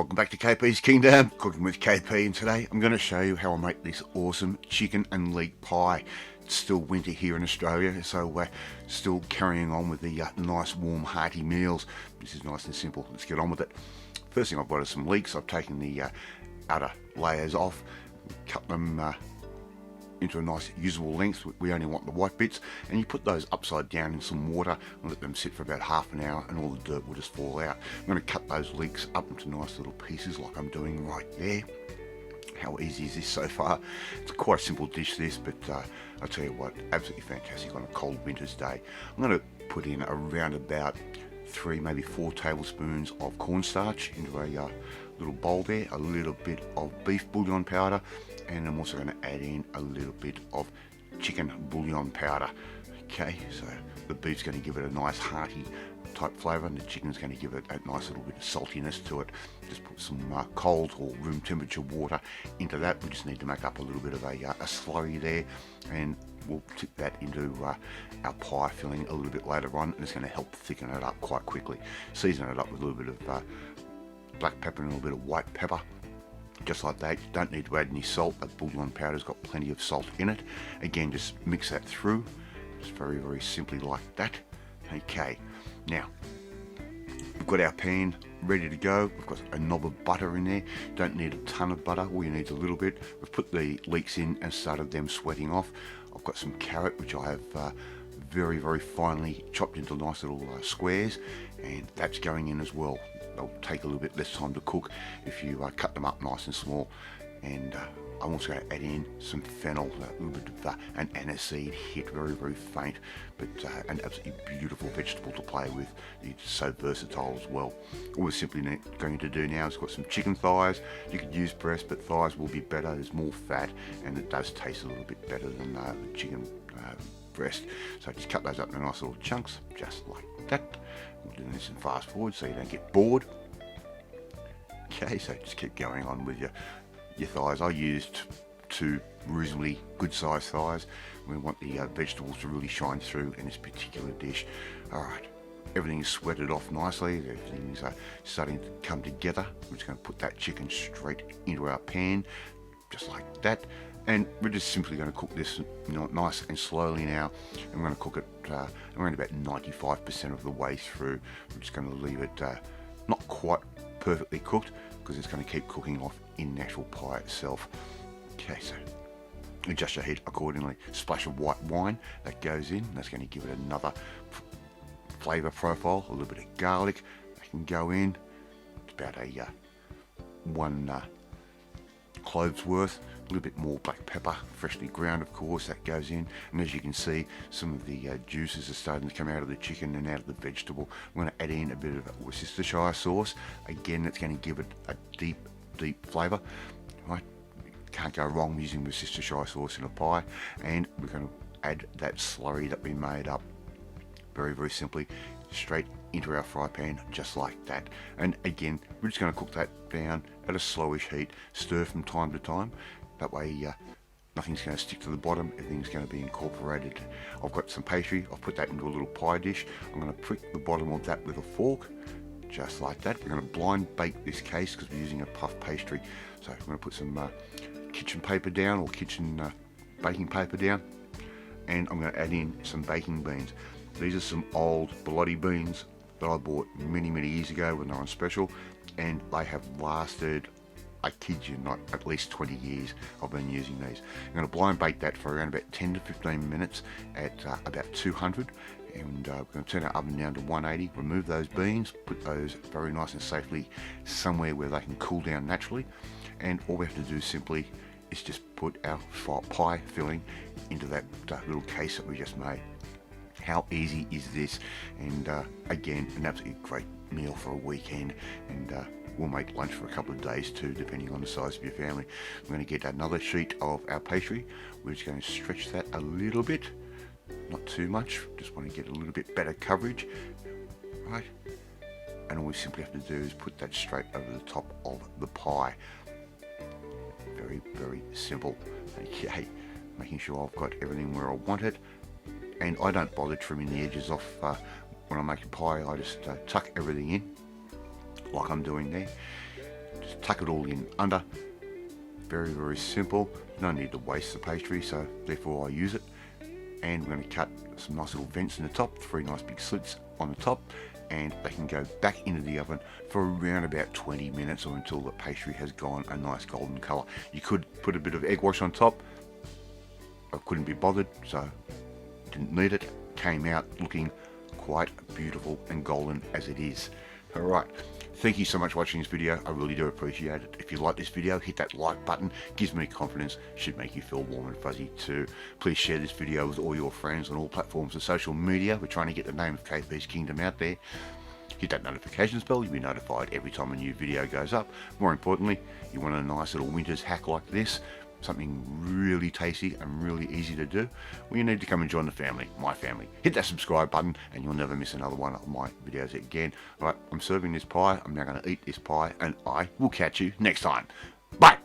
Welcome back to KP's Kingdom, cooking with KP, and today I'm going to show you how I make this awesome chicken and leek pie. It's still winter here in Australia, so we're still carrying on with the nice warm hearty meals. This is nice and simple, let's get on with it. First thing I've got is some leeks. I've taken the outer layers off, cut them into a nice usable length. We only want the white bits, and you put those upside down in some water and let them sit for about half an hour, and all the dirt will just fall out. I'm going to cut those leeks up into nice little pieces like I'm doing right there. How easy is this so far? It's quite a simple dish this, but I'll tell you what, absolutely fantastic on a cold winter's day. I'm going to put in around about 3, maybe 4 tablespoons of cornstarch into a little bowl there, a little bit of beef bouillon powder, and I'm also going to add in a little bit of chicken bouillon powder. Okay, so the beef's going to give it a nice hearty type flavour, and the chicken's going to give it a nice little bit of saltiness to it. Just put some cold or room temperature water into that. We just need to make up a little bit of a slurry there, and we'll tip that into our pie filling a little bit later on, and it's going to help thicken it up quite quickly. Season it up with a little bit of black pepper and a little bit of white pepper. Just like that. You don't need to add any salt. That bouillon powder's got plenty of salt in it. Again, just mix that through, just very, very simply like that. Okay, now we've got our pan ready to go. We've got a knob of butter in there. Don't need a ton of butter, all you need is a little bit. We've put the leeks in and started them sweating off. I've got some carrot, which I have very, very finely chopped into nice little squares, and that's going in as well. They'll take a little bit less time to cook if you cut them up nice and small. And I'm also going to add in some fennel, a little bit of an aniseed hit, very, very faint, but an absolutely beautiful vegetable to play with. It's so versatile as well. All we're simply going to do now is got some chicken thighs. You could use breast, but thighs will be better. There's more fat, and it does taste a little bit better than the chicken breast. So just cut those up in nice little chunks, just like that. We'll do this and fast forward so you don't get bored. Okay, so just keep going on with your thighs. I used 2 reasonably good sized thighs. We want the vegetables to really shine through in this particular dish. Alright, everything's sweated off nicely, everything's starting to come together. We're just going to put that chicken straight into our pan, just like that. And we're just simply going to cook this nice and slowly now. And we're going to cook it around about 95% of the way through. We're just going to leave it not quite perfectly cooked, because it's going to keep cooking off in the actual pie itself. Okay, so adjust your heat accordingly. Splash of white wine that goes in. That's going to give it another flavour profile. A little bit of garlic that can go in. It's about a 1 cloves worth. A little bit more black pepper, freshly ground of course, that goes in. And as you can see, some of the juices are starting to come out of the chicken and out of the vegetable. I'm going to add in a bit of Worcestershire sauce. Again, that's going to give it a deep, deep flavour. Right? Can't go wrong using Worcestershire sauce in a pie. And we're going to add that slurry that we made up very, very simply straight into our fry pan, just like that. And again, we're just going to cook that down at a slowish heat. Stir from time to time. That way nothing's going to stick to the bottom, everything's going to be incorporated. I've got some pastry, I've put that into a little pie dish. I'm going to prick the bottom of that with a fork, just like that. We're going to blind bake this case because we're using a puff pastry. So I'm going to put some kitchen paper down, or kitchen baking paper down, and I'm going to add in some baking beans. These are some old Bilotti beans that I bought many, many years ago when they were on special, and they have lasted, I kid you not, at least 20 years I've been using these. I'm going to blind bake that for around about 10 to 15 minutes at about 200, and we're going to turn our oven down to 180, remove those beans, put those very nice and safely somewhere where they can cool down naturally, and all we have to do simply is just put our pie filling into that little case that we just made. How easy is this? And again, an absolutely great meal for a weekend, and we'll make lunch for a couple of days too, depending on the size of your family. I'm going to get another sheet of our pastry. We're just going to stretch that a little bit, not too much, just want to get a little bit better coverage, right? And all we simply have to do is put that straight over the top of the pie. Very, very simple. Okay, making sure I've got everything where I want it, and I don't bother trimming the edges off when I make a pie. I just tuck everything in like I'm doing there. Just tuck it all in under. Very, very simple. No need to waste the pastry, so therefore I use it. And we're going to cut some nice little vents in the top, 3 nice big slits on the top, and they can go back into the oven for around about 20 minutes or until the pastry has gone a nice golden colour. You could put a bit of egg wash on top. I couldn't be bothered, so didn't need it. Came out looking quite beautiful and golden as it is. Alright, thank you so much for watching this video. I really do appreciate it. If you like this video, hit that like button. Gives me confidence, should make you feel warm and fuzzy too. Please share this video with all your friends on all platforms of social media. We're trying to get the name of KP's Kingdom out there. Hit that notifications bell, you'll be notified every time a new video goes up. More importantly, you want a nice little winter's hack like this, something really tasty and really easy to do, well, you need to come and join the family, my family. Hit that subscribe button and you'll never miss another one of my videos again. Alright, I'm serving this pie, I'm now going to eat this pie, and I will catch you next time. Bye!